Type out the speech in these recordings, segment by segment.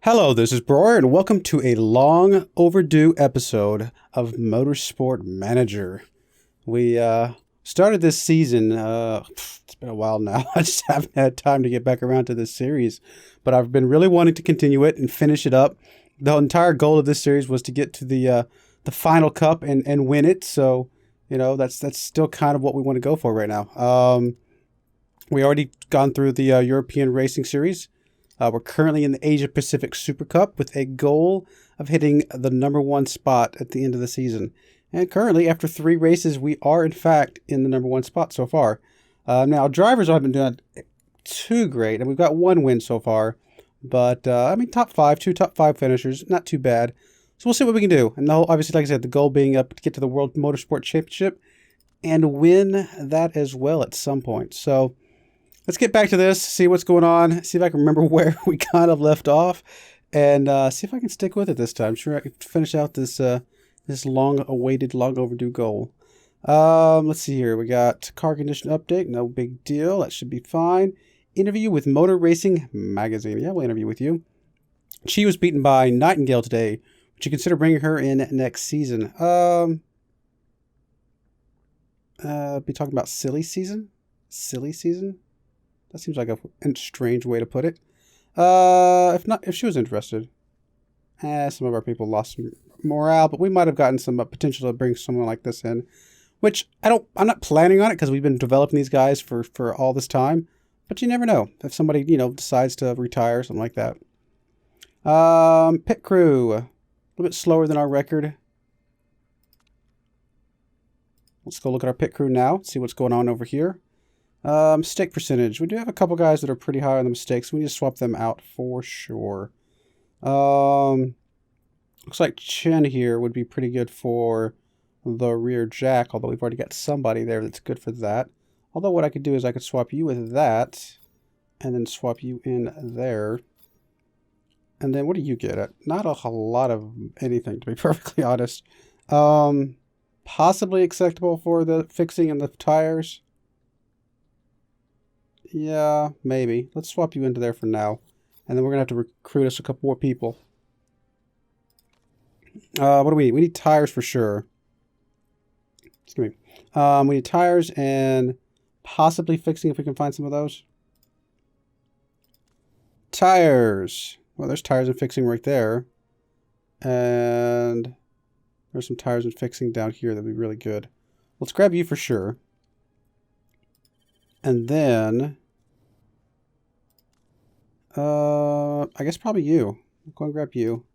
Hello, this is Broyar, and welcome to a long overdue episode of Motorsport Manager. We started this season, it's been a while now. I just haven't had time to get back around to this series, but I've been really wanting to continue it and finish it up. The entire goal of this series was to get to the final cup and win it, so you know that's still kind of what we want to go for right now. We already gone through the European Racing Series. We're currently in the Asia Pacific Supercup with a goal of hitting the #1 spot at the end of the season. And currently, after 3 races, we are in fact in the #1 spot so far. Now, drivers haven't been doing too great, and we've got 1 win so far. But, I mean, top 5, 2 top 5 finishers, not too bad. So we'll see what we can do. And obviously, like I said, the goal being up to get to the World Motorsport Championship and win that as well at some point. So let's get back to this, see what's going on, see if I can remember where we kind of left off, and see if I can stick with it this time. Sure, I can finish out this this long-awaited, long-overdue goal. Let's see here. We got car condition update, no big deal. That should be fine. Interview with Motor Racing Magazine. Yeah, we'll interview with you. She was beaten by Nightingale today. Would you consider bringing her in next season? Be talking about silly season? Silly season? That seems like a strange way to put it. If she was interested. Some of our people lost some morale, but we might have gotten some potential to bring someone like this in. Which, I'm not planning on it because we've been developing these guys for all this time. But you never know. If somebody, decides to retire, something like that. Pit crew. A little bit slower than our record. Let's go look at our pit crew now. See what's going on over here. Mistake percentage. We do have a couple guys that are pretty high on the mistakes. We need to swap them out for sure. Looks like Chen here would be pretty good for the rear jack, although we've already got somebody there that's good for that. Although what I could do is I could swap you with that, and then swap you in there. And then what do you get at? Not a whole lot of anything, to be perfectly honest. Possibly acceptable for the fixing and the tires. Yeah, maybe. Let's swap you into there for now. And then we're going to have to recruit us a couple more people. What do we need? We need tires for sure. Excuse me. We need tires and possibly fixing if we can find some of those. Tires. Well, there's tires and fixing right there. And there's some tires and fixing down here that'd be really good. Let's grab you for sure. And then I guess probably you. I'll go and grab you.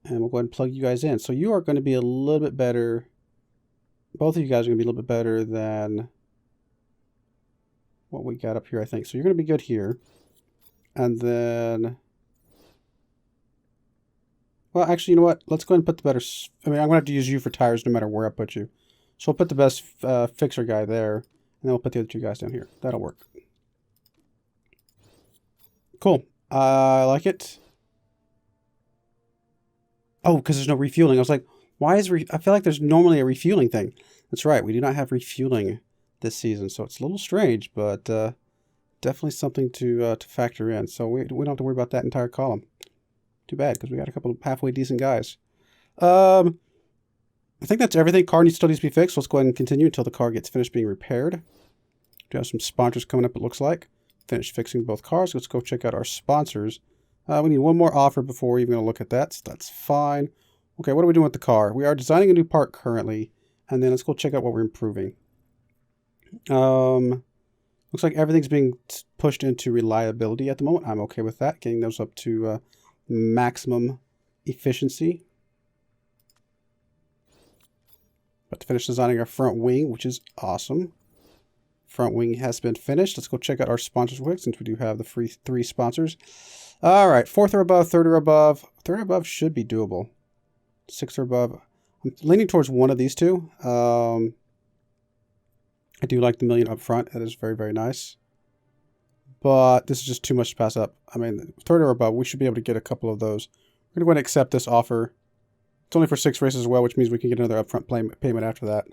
And we'll go ahead and plug you guys in. So you are going to be a little bit better. Both of you guys are going to be a little bit better than what we got up here, I think. So you're going to be good here. And then, well, actually, you know what? Let's go ahead and put the better, I'm going to have to use you for tires no matter where I put you. So we'll put the best fixer guy there. And then we'll put the other 2 guys down here. That'll work. Cool. I like it. Oh, because there's no refueling. I was like, why is I feel like there's normally a refueling thing. That's right. We do not have refueling this season. So it's a little strange, but definitely something to factor in. So we don't have to worry about that entire column. Too bad, because we got a couple of halfway decent guys. I think that's everything. Car still needs to be fixed. Let's go ahead and continue until the car gets finished being repaired. We have some sponsors coming up, it looks like. Finished fixing both cars. Let's go check out our sponsors. We need one more offer before we're even going to look at that, so that's fine. Okay, what are we doing with the car? We are designing a new part currently, and then let's go check out what we're improving. Looks like everything's being pushed into reliability at the moment. I'm okay with that, getting those up to maximum efficiency. About to finish designing our front wing, which is awesome. Front wing has been finished. Let's go check out our sponsors quick, since we do have the free 3 sponsors. All right, 4th or above, 3rd or above. 3rd or above should be doable. 6th or above. I'm leaning towards one of these 2. I do like the million up front. That is very, very nice. But this is just too much to pass up. I mean, 3rd or above, we should be able to get a couple of those. We're going to go ahead and accept this offer. It's only for 6 races as well, which means we can get another upfront payment after that.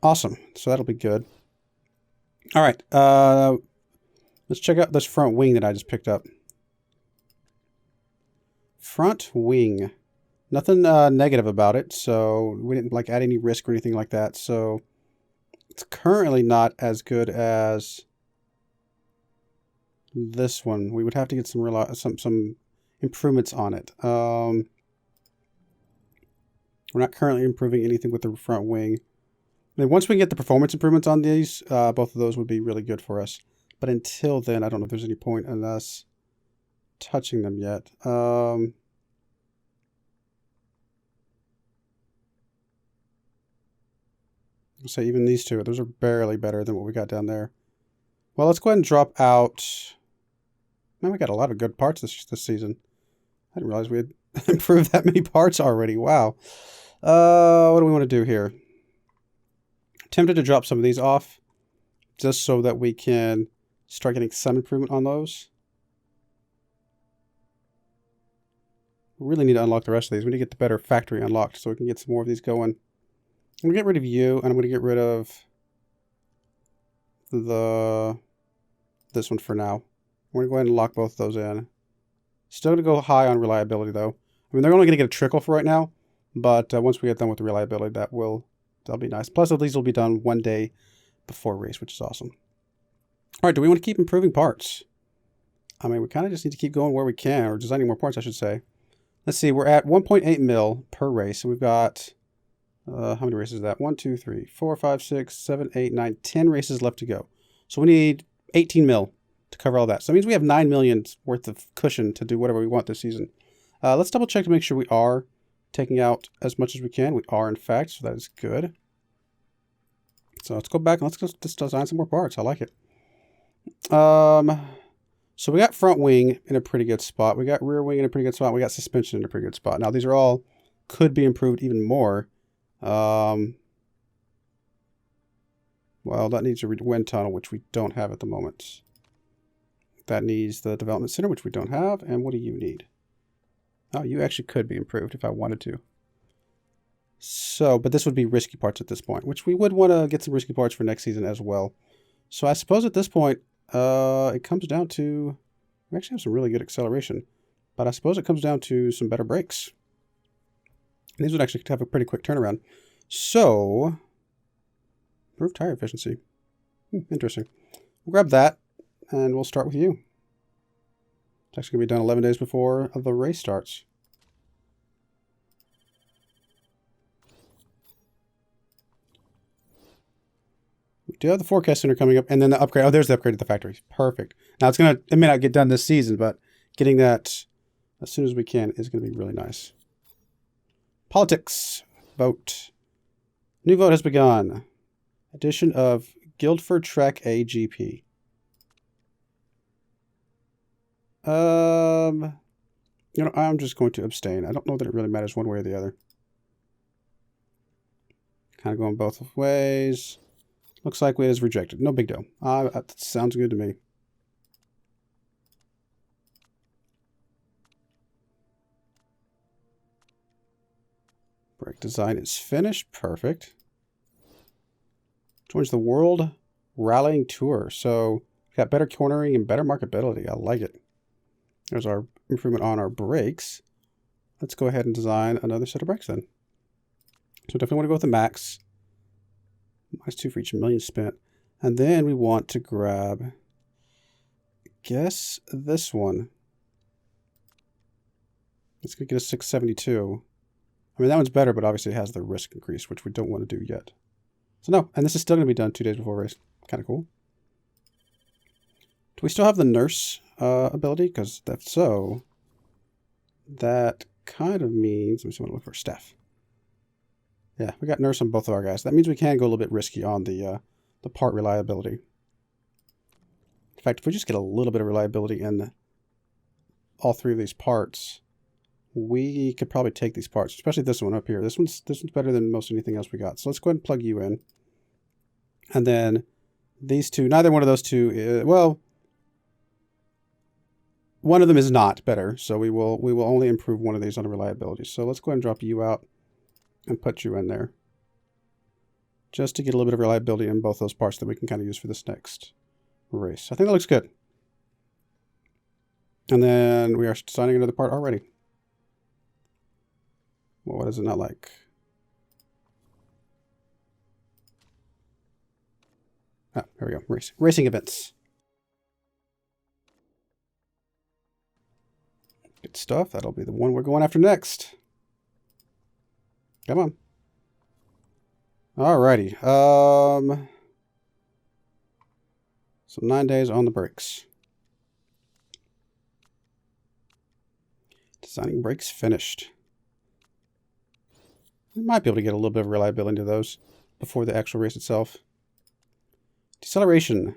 Awesome. So that'll be good. All right. Let's check out this front wing that I just picked up. Front wing. Nothing negative about it, so we didn't like add any risk or anything like that. So it's currently not as good as this one. We would have to get some improvements on it. We're not currently improving anything with the front wing. I mean, once we get the performance improvements on these, both of those would be really good for us. But until then, I don't know if there's any point in us touching them yet. So even these two, those are barely better than what we got down there. Well, let's go ahead and drop out. Man, we got a lot of good parts this season. I didn't realize we had improved that many parts already. Wow. What do we want to do here? Tempted to drop some of these off just so that we can start getting some improvement on those. We really need to unlock the rest of these. We need to get the better factory unlocked so we can get some more of these going. I'm going to get rid of you, and I'm going to get rid of this one for now. We're going to go ahead and lock both of those in. Still going to go high on reliability, though. I mean, they're only going to get a trickle for right now, but once we get done with the reliability, that'll be nice. Plus, at least it'll be done one day before race, which is awesome. All right, do we want to keep improving parts? I mean, we kind of just need to keep going where we can, or designing more parts, I should say. Let's see, we're at 1.8 mil per race, so we've got... how many races is that? 1, 2, 3, 4, 5, 6, 7, 8, 9, 10 races left to go. So we need 18 mil to cover all that. So that means we have 9 million worth of cushion to do whatever we want this season. Let's double check to make sure we are taking out as much as we can. We are, in fact, so that is good. So let's go back and let's just design some more parts. I like it. So we got front wing in a pretty good spot. We got rear wing in a pretty good spot. We got suspension in a pretty good spot. Now, these are all could be improved even more. Well, that needs a wind tunnel, which we don't have at the moment. That needs the development center, which we don't have. And what do you need? Oh, you actually could be improved if I wanted to. So, but this would be risky parts at this point, which we would want to get some risky parts for next season as well. So I suppose at this point, it comes down to, we actually have some really good acceleration, but I suppose it comes down to some better brakes. These would actually have a pretty quick turnaround. So, improve tire efficiency. Interesting. We'll grab that, and we'll start with you. It's actually going to be done 11 days before the race starts. We do have the forecast center coming up, and then the upgrade. Oh, there's the upgrade to the factory. Perfect. Now, it may not get done this season, but getting that as soon as we can is going to be really nice. Politics. Vote. New vote has begun. Addition of Guildford Track A GP. I'm just going to abstain. I don't know that it really matters one way or the other. Kind of going both ways. Looks like it is rejected. No big deal. That sounds good to me. Brake design is finished. Perfect. Joins the World Rallying Tour. So we've got better cornering and better markability. I like it. There's our improvement on our brakes. Let's go ahead and design another set of brakes then. So definitely want to go with the max. -2 for each million spent. And then we want to grab, I guess, this one. It's going to get us 672. I mean, that one's better, but obviously it has the risk increase, which we don't want to do yet. So no, and this is still going to be done 2 days before race. Kind of cool. Do we still have the nurse ability? Because if so, that kind of means, let me see what I look for, staff. Yeah, we got nurse on both of our guys. That means we can go a little bit risky on the part reliability. In fact, if we just get a little bit of reliability in all 3 of these parts, we could probably take these parts, especially this one up here. This one's better than most anything else we got. So let's go ahead and plug you in. And then these two, neither one of those two, well, one of them is not better. So we will only improve one of these on the reliability. So let's go ahead and drop you out and put you in there. just to get a little bit of reliability in both those parts that we can kind of use for this next race. I think that looks good. And then we are designing another part already. Well, what is it not like? Ah, there we go. Racing events. Good stuff. That'll be the one we're going after next. Come on. Alrighty. So 9 days on the brakes. Designing brakes finished. We might be able to get a little bit of reliability into those before the actual race itself. Deceleration.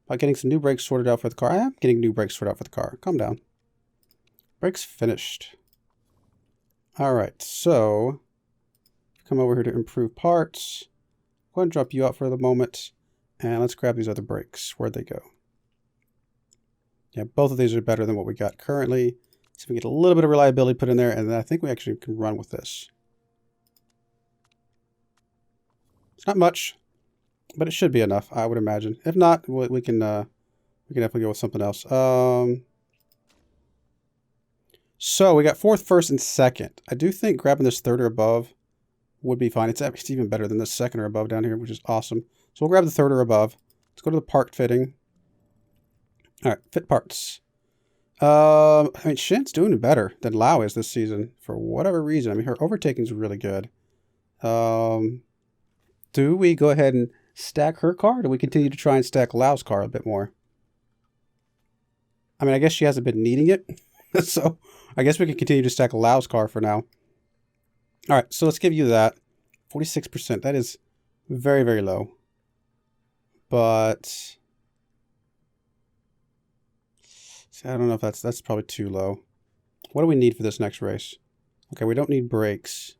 By getting some new brakes sorted out for the car. I am getting new brakes sorted out for the car. Calm down. Brakes finished. Alright, so come over here to improve parts. Go ahead and drop you out for the moment. And let's grab these other brakes. Where'd they go? Yeah, both of these are better than what we got currently. So we get a little bit of reliability put in there, and then I think we actually can run with this. It's not much, but it should be enough, I would imagine. If not, we can definitely go with something else. So we got 4th, 1st, and 2nd. I do think grabbing this 3rd or above would be fine. It's even better than the 2nd or above down here, which is awesome. So we'll grab the 3rd or above. Let's go to the part fitting. All right, fit parts. I mean, Shin's doing better than Lau is this season for whatever reason. I mean, her overtaking is really good. Do we go ahead and stack her car, or do we continue to try and stack Lau's car a bit more? I mean, I guess she hasn't been needing it, so I guess we can continue to stack Lau's car for now. All right, so let's give you that. 46%. That is very, very low. But see, I don't know if that's probably too low. What do we need for this next race? Okay, we don't need brakes.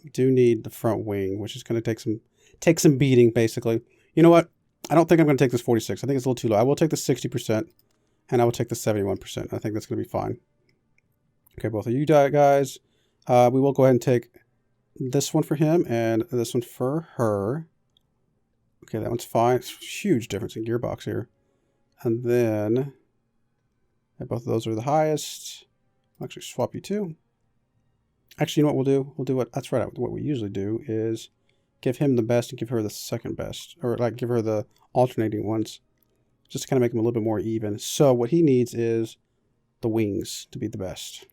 We do need the front wing, which is going to take some beating, basically. You know what? I don't think I'm going to take this 46. I think it's a little too low. I will take the 60%, and I will take the 71%. I think that's going to be fine. Okay, both of you guys. We will go ahead and take this one for him and this one for her. Okay, that one's fine. It's a huge difference in gearbox here. And then both of those are the highest. I'll actually swap you too. Actually, you know what we'll do? We'll do that's right. What we usually do is give him the best and give her the second best. Or like give her the alternating ones. Just to kind of make them a little bit more even. So what he needs is the wings to be the best.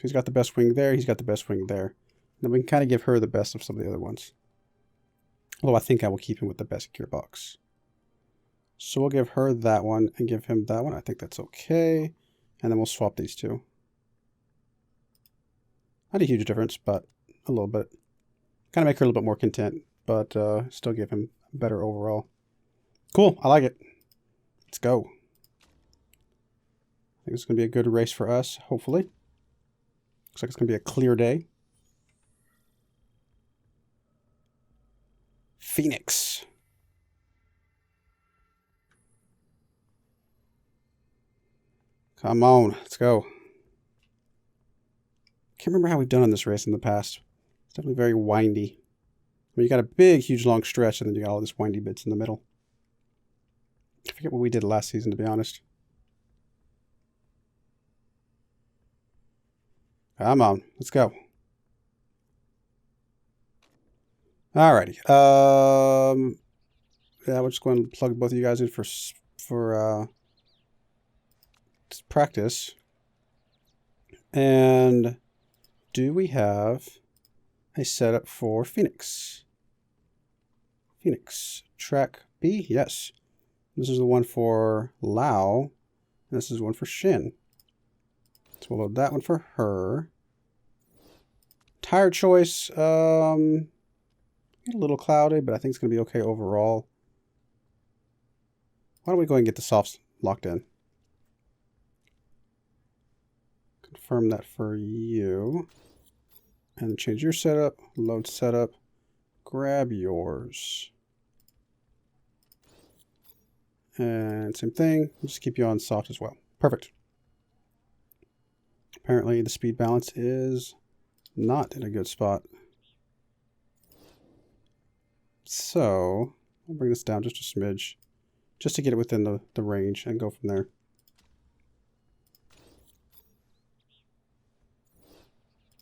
He's got the best wing there. He's got the best wing there. And then we can kind of give her the best of some of the other ones. Although I think I will keep him with the best gearbox. So we'll give her that one and give him that one. I think that's okay. And then we'll swap these two. Not a huge difference, but a little bit. Kind of make her a little bit more content, but still give him better overall. Cool. I like it. Let's go. I think it's going to be a good race for us, hopefully. Looks like it's going to be a clear day. Phoenix. Come on, let's go. Can't remember how we've done on this race in the past. It's definitely very windy. I mean, you got a big, huge, long stretch, and then you got all this windy bits in the middle. I forget what we did last season, to be honest. Come on, let's go. Alrighty. Yeah, we're just going to plug both of you guys in for practice. And do we have a setup for Phoenix? Phoenix. Track B? Yes. This is the one for Lau. And this is one for Shin. So we'll load that one for her. Tire choice. A little cloudy, but I think it's going to be okay overall. Why don't we go ahead and get the softs locked in? Confirm that for you. And change your setup. Load setup. Grab yours. And same thing. We'll just keep you on soft as well. Perfect. Apparently the speed balance is not in a good spot. So I'll bring this down just a smidge, just to get it within the range and go from there.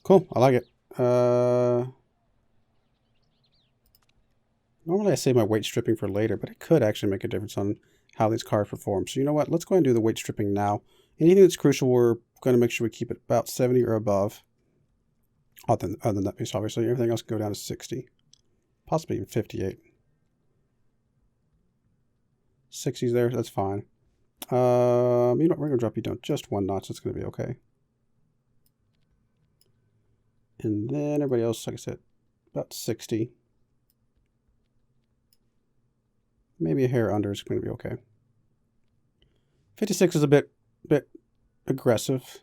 Cool, I like it. Normally I save my weight stripping for later, but it could actually make a difference on how these cars perform. So you know what? Let's go ahead and do the weight stripping now. Anything that's crucial, we're going to make sure we keep it about 70 or above. Other than that piece, obviously. Everything else can go down to 60. Possibly even 58. 60's there, that's fine. You know what? We're going to drop you down just 1 notch. That's going to be okay. And then everybody else, like I said, about 60. Maybe a hair under is going to be okay. 56 is a bit aggressive.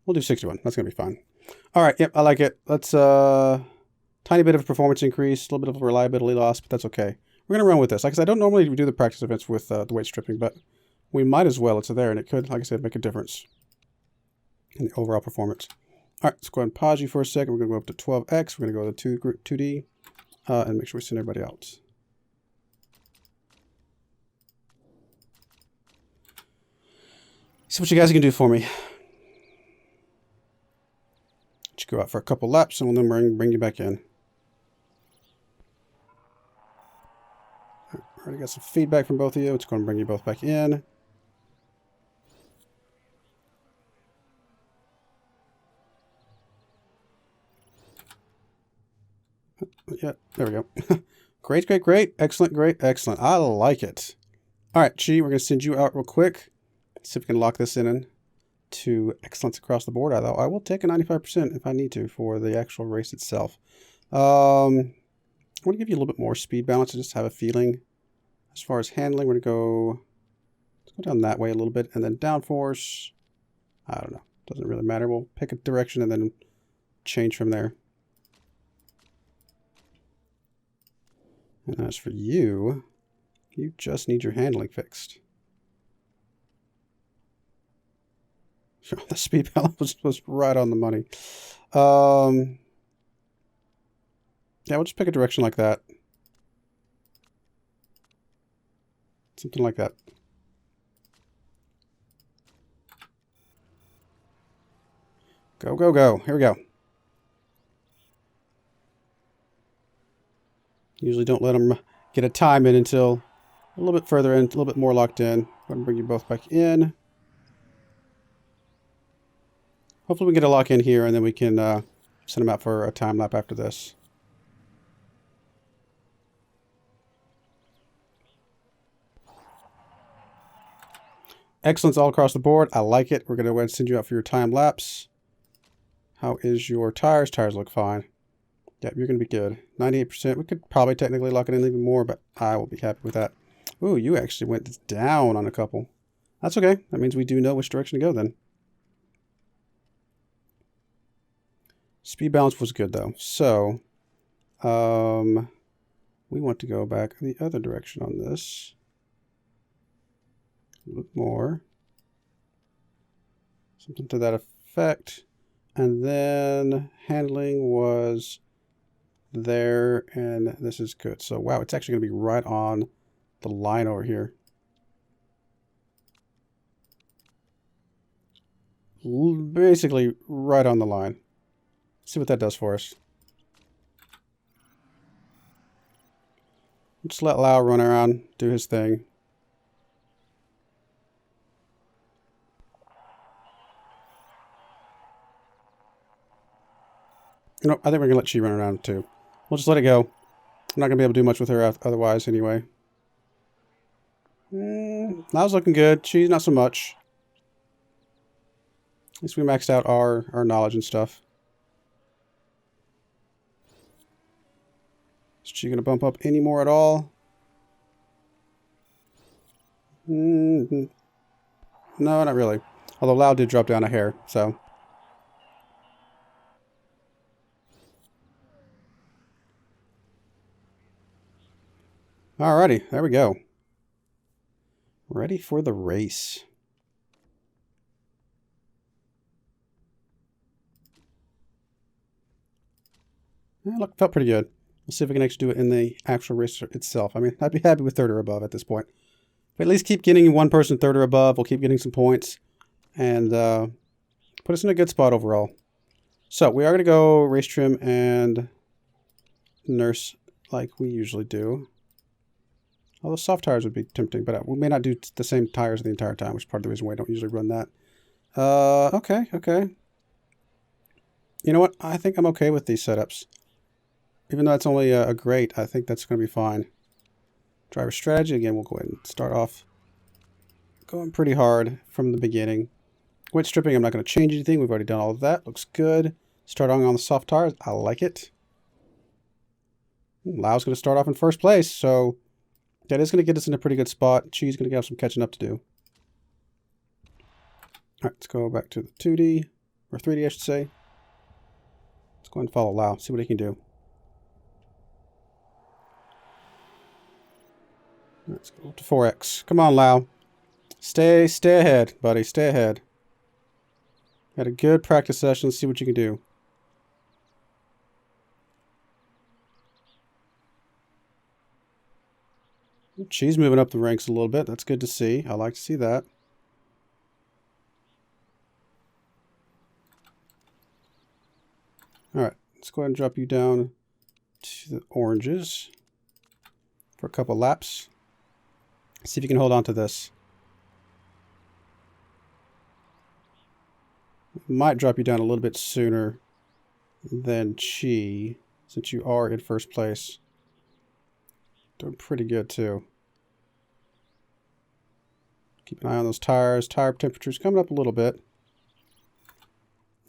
We'll do 61. That's going to be fine. All right. Yep, I like it. Let's tiny bit of performance increase, a little bit of reliability loss, but that's okay. We're going to run with this. Like I said, I don't normally do the practice events with the weight stripping, but we might as well. It's there, and it could, like I said, make a difference in the overall performance. All right, let's go ahead and pause you for a second. We're going to go up to 12x. We're going to go to 2D and make sure we send everybody out. See what you guys can do for me. Let's go out for a couple laps, and we'll then bring you back in. Already got some feedback from both of you. It's going to bring you both back in. Yeah, there we go. Great, great, great. Excellent, great, excellent. I like it. All right, Chi, we're going to send you out real quick. See if we can lock this in to excellence across the board. I will take a 95% if I need to for the actual race itself. I want to give you a little bit more speed balance and just have a feeling. As far as handling, let's go down that way a little bit, and then downforce. I don't know. Doesn't really matter. We'll pick a direction and then change from there. And as for you, you just need your handling fixed. The speed balance was right on the money. Yeah, we'll just pick a direction like that. Something like that. Go, go, go. Here we go. Usually don't let them get a time in until a little bit further in, a little bit more locked in. Go ahead and bring you both back in. Hopefully we get a lock in here, and then we can send them out for a time lap after this. Excellence all across the board. I like it. We're going to go ahead and send you out for your time lapse. How is your tires? Tires look fine. Yep, you're going to be good. 98%. We could probably technically lock it in even more, but I will be happy with that. Ooh, you actually went down on a couple. That's okay. That means we do know which direction to go then. Speed balance was good though. So, we want to go back the other direction on this. A little bit more. Something to that effect. And then handling was there, and this is good. So, wow, it's actually going to be right on the line over here. Basically right on the line. Let's see what that does for us. Just let Lau run around, do his thing. You know, I think we're going to let Chi run around too. We'll just let it go. I'm not going to be able to do much with her otherwise anyway. Lau's looking good. Chi's not so much. At least we maxed out our knowledge and stuff. Is she going to bump up any more at all? No, not really. Although Lau did drop down a hair, so. Alrighty, there we go. Ready for the race. Yeah, look, felt pretty good. We'll see if we can actually do it in the actual race itself. I mean, I'd be happy with third or above at this point. But at least keep getting one person third or above. We'll keep getting some points. And put us in a good spot overall. So we are going to go race trim and nurse like we usually do. Although soft tires would be tempting, but we may not do the same tires the entire time, which is part of the reason why I don't usually run that. Okay. You know what? I think I'm okay with these setups. Even though it's only a grate, I think that's going to be fine. Driver strategy, again, we'll go ahead and start off going pretty hard from the beginning. Weight stripping, I'm not going to change anything. We've already done all of that. Looks good. Start on the soft tires. I like it. Lau's going to start off in first place, so that is going to get us in a pretty good spot. Chee's going to have some catching up to do. All right, let's go back to the 2D, or 3D, I should say. Let's go ahead and follow Lau, see what he can do. Let's go to 4X. Come on, Lau. Stay ahead, buddy. Stay ahead. Had a good practice session. Let's see what you can do. She's moving up the ranks a little bit. That's good to see. I like to see that. All right. Let's go ahead and drop you down to the oranges for a couple laps. See if you can hold on to this. Might drop you down a little bit sooner than Chi, since you are in first place. Doing pretty good too. Keep an eye on those tires. Tire temperature's coming up a little bit.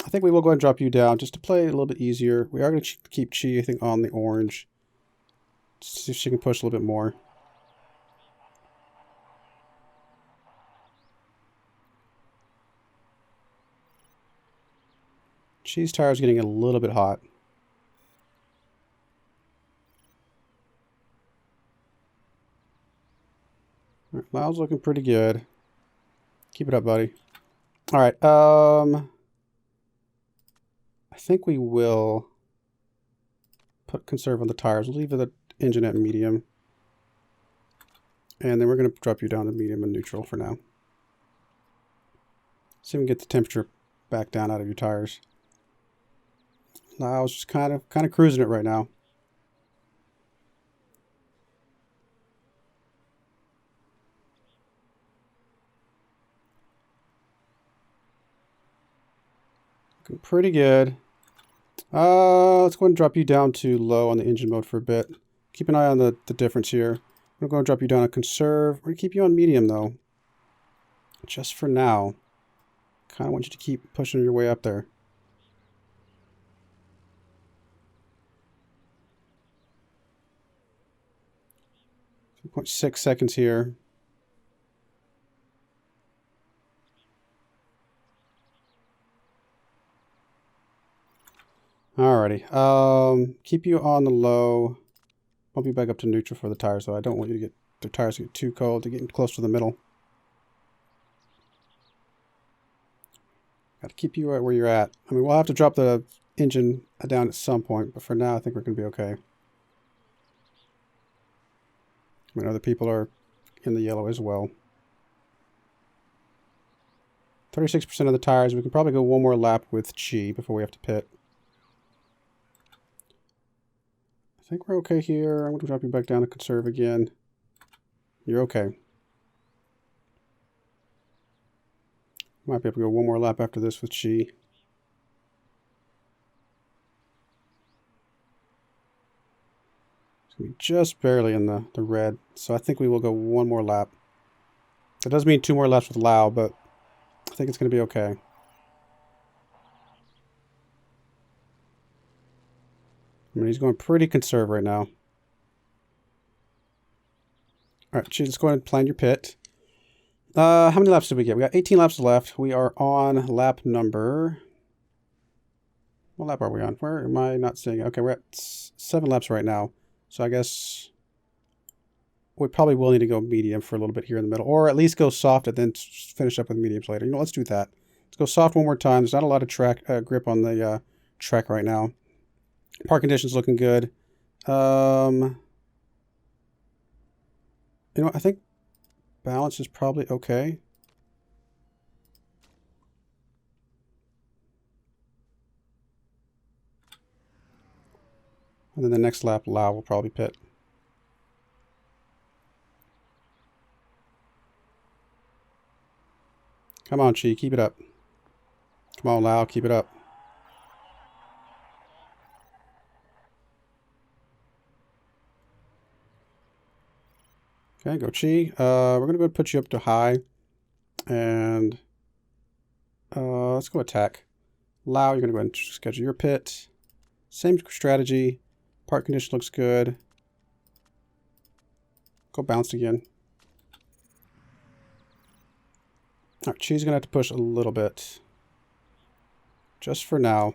I think we will go ahead and drop you down just to play it a little bit easier. We are going to keep Chi, I think, on the orange. See if she can push a little bit more. Cheese tire is getting a little bit hot. All right, Lau's looking pretty good. Keep it up, buddy. All right. I think we will conserve on the tires. We'll leave the engine at medium. And then we're going to drop you down to medium and neutral for now. See if we can get the temperature back down out of your tires. Lau's just kind of cruising it right now. Looking pretty good. Let's go ahead and drop you down to low on the engine mode for a bit. Keep an eye on the difference here. We're going to drop you down to conserve. We're going to keep you on medium though. Just for now. Kind of want you to keep pushing your way up there. 2.6 seconds here. Alrighty. Keep you on the low. Bump you back up to neutral for the tires, though. I don't want you to get the tires to get too cold. They're getting close to the middle. Got to keep you right where you're at. I mean, we'll have to drop the engine down at some point, but for now, I think we're going to be okay. I mean, other people are in the yellow as well. 36% of the tires. We can probably go one more lap with Chi before we have to pit. I think we're okay here. I'm going to drop you back down to conserve again. You're okay. Might be able to go one more lap after this with Chi. It's going to be just barely in the red. So I think we will go one more lap. That does mean 2 more laps with Lau, but I think it's going to be okay. I mean, he's going pretty conserve right now. All right, let's go ahead and plan your pit. How many laps did we get? We got 18 laps left. We are on lap number... What lap are we on? Where am I not seeing it? Okay, we're at 7 laps right now. So I guess we probably will need to go medium for a little bit here in the middle. Or at least go soft and then finish up with mediums later. You know, let's do that. Let's go soft one more time. There's not a lot of grip on the track right now. Park conditions looking good. You know, I think balance is probably okay. And then the next lap, Lau will probably pit. Come on, Chi, keep it up. Come on, Lau, keep it up. Okay, go Chi. We're going to go put you up to high. And let's go attack. Lau, you're going to go ahead and schedule your pit. Same strategy. Part condition looks good. Go bounced again. All right, Chi's going to have to push a little bit. Just for now.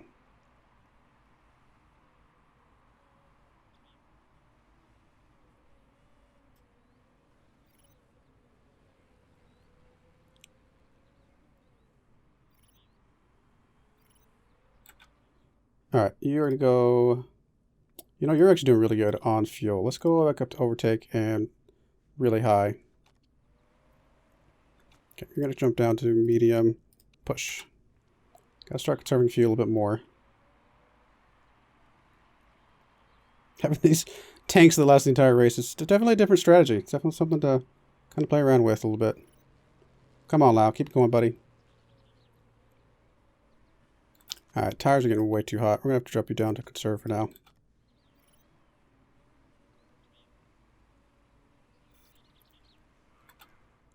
All right, you're going to go... You know, you're actually doing really good on fuel. Let's go back up to overtake and really high. Okay, you're going to jump down to medium, push. Got to start conserving fuel a bit more. Having these tanks that last the entire race is definitely a different strategy. It's definitely something to kind of play around with a little bit. Come on, Lau. Keep going, buddy. Alright, tires are getting way too hot. We're going to have to drop you down to conserve for now.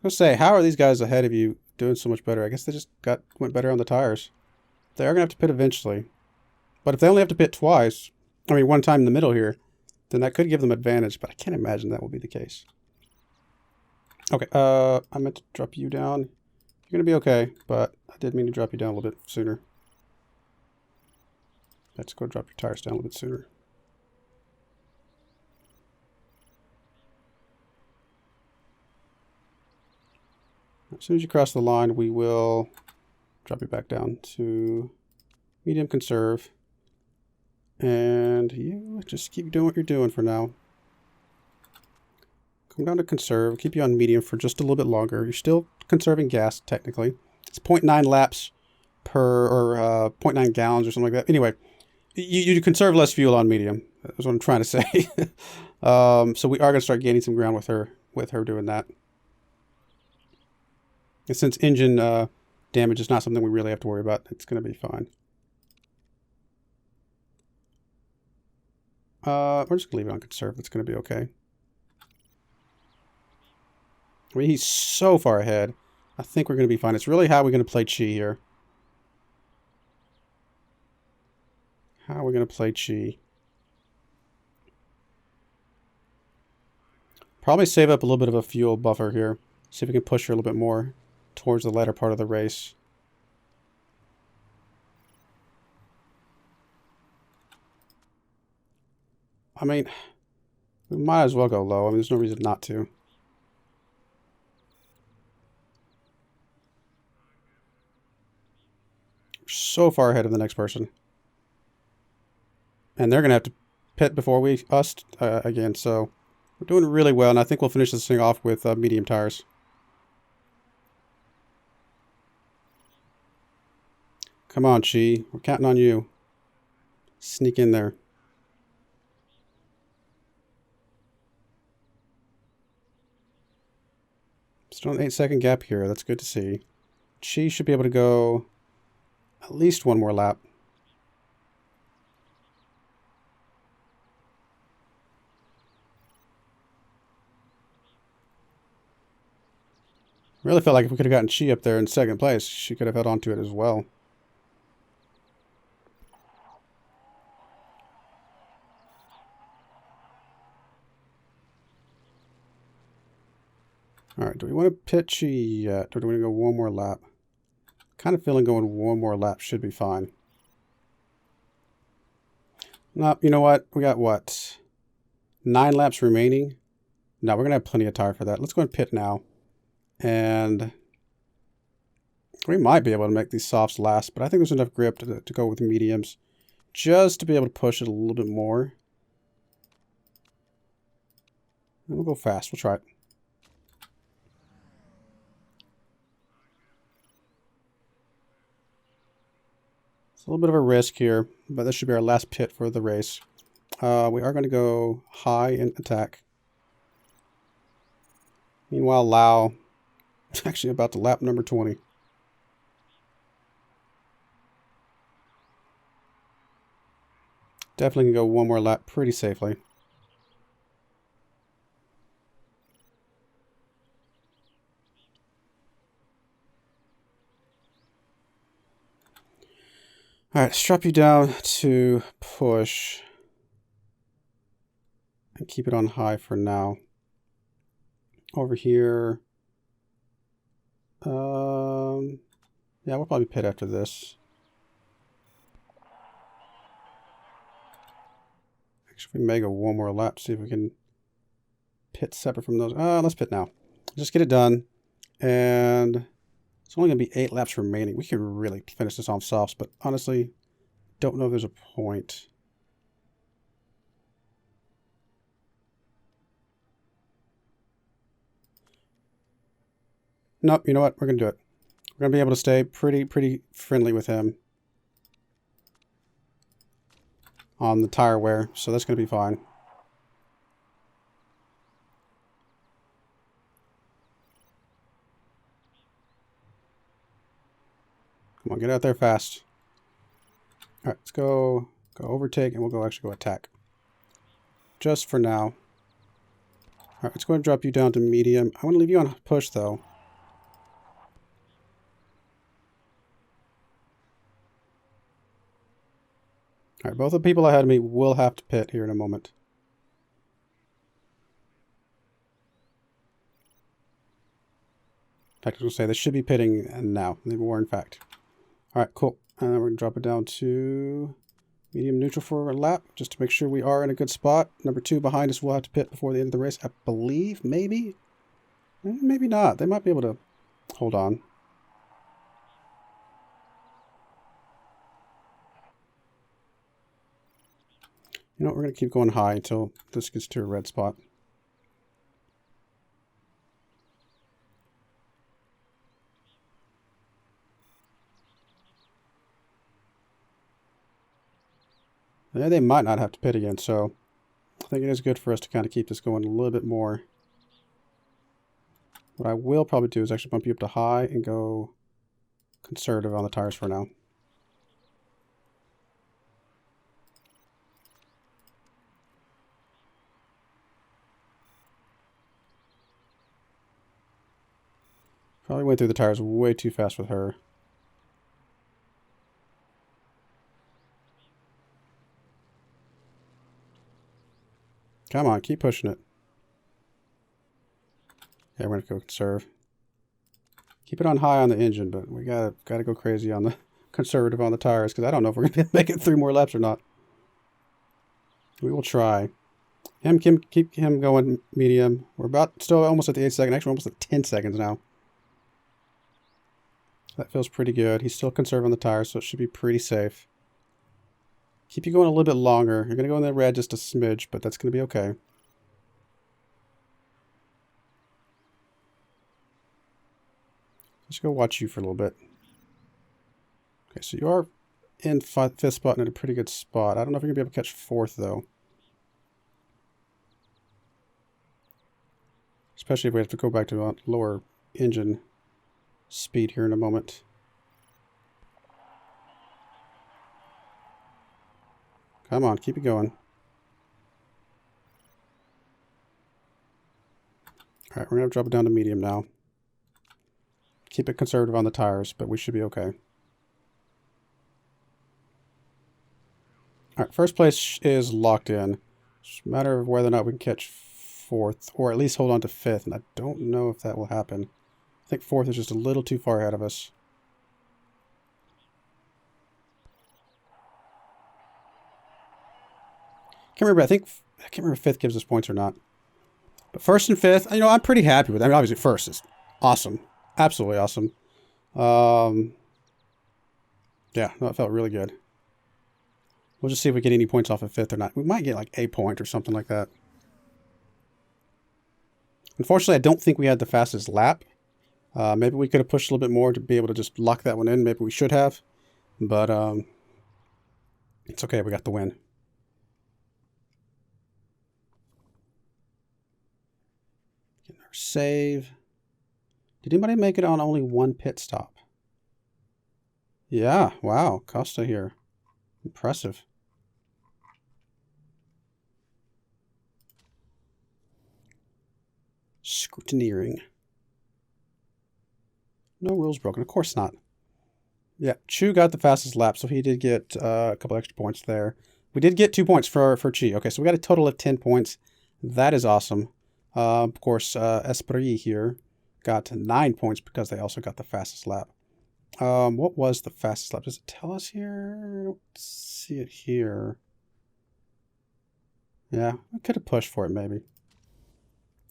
I was gonna say, how are these guys ahead of you doing so much better? I guess they just went better on the tires. They are gonna have to pit eventually. But if they only have to pit twice, I mean one time in the middle here, then that could give them advantage, but I can't imagine that will be the case. Okay, I meant to drop you down. You're gonna be okay, but I did mean to drop you down a little bit sooner. Let's go drop your tires down a little bit sooner. As soon as you cross the line, we will drop you back down to medium conserve. And you just keep doing what you're doing for now. Come down to conserve. Keep you on medium for just a little bit longer. You're still conserving gas, technically. It's 0.9 laps per, or 0.9 gallons or something like that. Anyway, you conserve less fuel on medium. That's what I'm trying to say. So we are going to start gaining some ground with her doing that. And since engine damage is not something we really have to worry about, it's going to be fine. We're just going to leave it on conserve. That's going to be okay. I mean, he's so far ahead. I think we're going to be fine. It's really how we're going to play Chi here. How are we going to play Chi? Probably save up a little bit of a fuel buffer here. See if we can push her a little bit more towards the latter part of the race. I mean, we might as well go low. I mean, there's no reason not to. We're so far ahead of the next person. And they're going to have to pit before us again, so we're doing really well, and I think we'll finish this thing off with medium tires. Come on, Chi. We're counting on you. Sneak in there. Still an 8-second gap here. That's good to see. Chi should be able to go at least one more lap. Really felt like if we could have gotten Chi up there in second place, she could have held on to it as well. Alright, do we want to pit Chi yet, or do we want to go one more lap? Kind of feeling going one more lap should be fine. No, you know what? We got what? 9 laps remaining? No, we're going to have plenty of tire for that. Let's go and pit now. And we might be able to make these softs last, but I think there's enough grip to go with mediums just to be able to push it a little bit more. And we'll go fast. We'll try it. It's a little bit of a risk here, but this should be our last pit for the race. We are going to go high in attack. Meanwhile, Lau is actually about to lap number 20. Definitely can go one more lap pretty safely. All right, strap you down to push and keep it on high for now. Over here, yeah, we'll probably pit after this. Actually, we may go one more lap, see if we can pit separate from those. Let's pit now. Just get it done. And it's only going to be 8 laps remaining. We could really finish this on softs, but honestly, don't know if there's a point. Nope, you know what? We're going to do it. We're going to be able to stay pretty friendly with him on the tire wear, so that's going to be fine. Come on, get out there fast. All right, let's go overtake, and we'll actually go attack. Just for now. All right, let's go ahead and drop you down to medium. I want to leave you on push, though. All right, both the people ahead of me will have to pit here in a moment. In fact, I was going to say they should be pitting now. They were, in fact. All right, cool. And we're going to drop it down to medium neutral for a lap, just to make sure we are in a good spot. Number 2 behind us will have to pit before the end of the race, I believe. Maybe. Maybe not. They might be able to hold on. You know what? We're going to keep going high until this gets to a red spot. Yeah, they might not have to pit again, so I think it is good for us to kind of keep this going a little bit more. What I will probably do is actually bump you up to high and go conservative on the tires for now. Probably went through the tires way too fast with her. Come on, keep pushing it. Yeah, we're gonna go conserve. Keep it on high on the engine, but we gotta go crazy on the conservative on the tires, because I don't know if we're gonna make it 3 more laps or not. We will try. Keep him going medium. We're about still almost at the 8 second. Actually, almost at 10 seconds now. That feels pretty good. He's still conserving the tires, so it should be pretty safe. Keep you going a little bit longer. You're going to go in the red just a smidge, but that's going to be okay. Let's go watch you for a little bit. Okay, so you are in 5th spot and in a pretty good spot. I don't know if you're going to be able to catch 4th, though. Especially if we have to go back to a lower engine speed here in a moment. Come on, keep it going. All right, we're going to drop it down to medium now. Keep it conservative on the tires, but we should be okay. All right, first place is locked in. It's a matter of whether or not we can catch 4th, or at least hold on to 5th, and I don't know if that will happen. I think 4th is just a little too far ahead of us. I can't remember if 5th gives us points or not. But 1st and 5th, you know, I'm pretty happy with that. I mean, obviously 1st is awesome. Absolutely awesome. Yeah, no, it felt really good. We'll just see if we get any points off of 5th or not. We might get like a point or something like that. Unfortunately, I don't think we had the fastest lap. Maybe we could have pushed a little bit more to be able to just lock that one in. Maybe we should have. But it's okay. We got the win. Getting our save. Did anybody make it on only one pit stop? Yeah. Wow. Costa here. Impressive. Scrutineering. No rules broken. Of course not. Yeah, Chu got the fastest lap, so he did get a couple extra points there. We did get 2 points for Chi. Okay, so we got a total of 10 points. That is awesome. Of course, S7E4 here got 9 points because they also got the fastest lap. What was the fastest lap? Does it tell us here? I don't see it here. Yeah, I could have pushed for it maybe.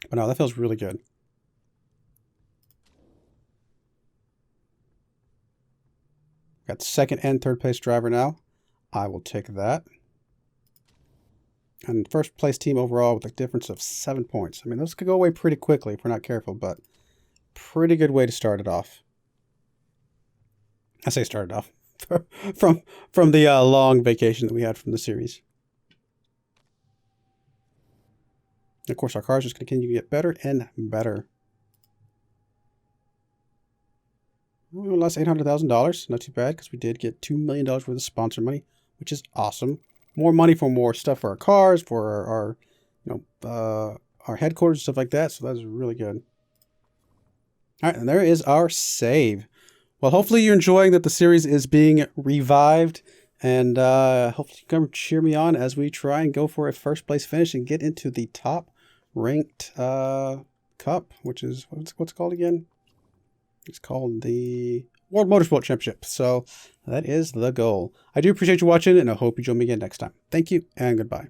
But no, that feels really good. Got second and third place driver now. I will take that. And first place team overall with a difference of 7 points. I mean, those could go away pretty quickly if we're not careful, but pretty good way to start it off. I say started off from the long vacation that we had from the series. And of course, our cars just continue to get better and better. We lost $800,000. Not too bad because we did get $2 million worth of sponsor money, which is awesome. More money for more stuff for our cars, for our headquarters, stuff like that. So that's really good. All right, and there is our save. Well, hopefully you're enjoying that the series is being revived, and hopefully you come cheer me on as we try and go for a first place finish and get into the top ranked cup, which is what's it called again? It's called the World Motorsport Championship. So that is the goal. I do appreciate you watching, and I hope you join me again next time. Thank you, and goodbye.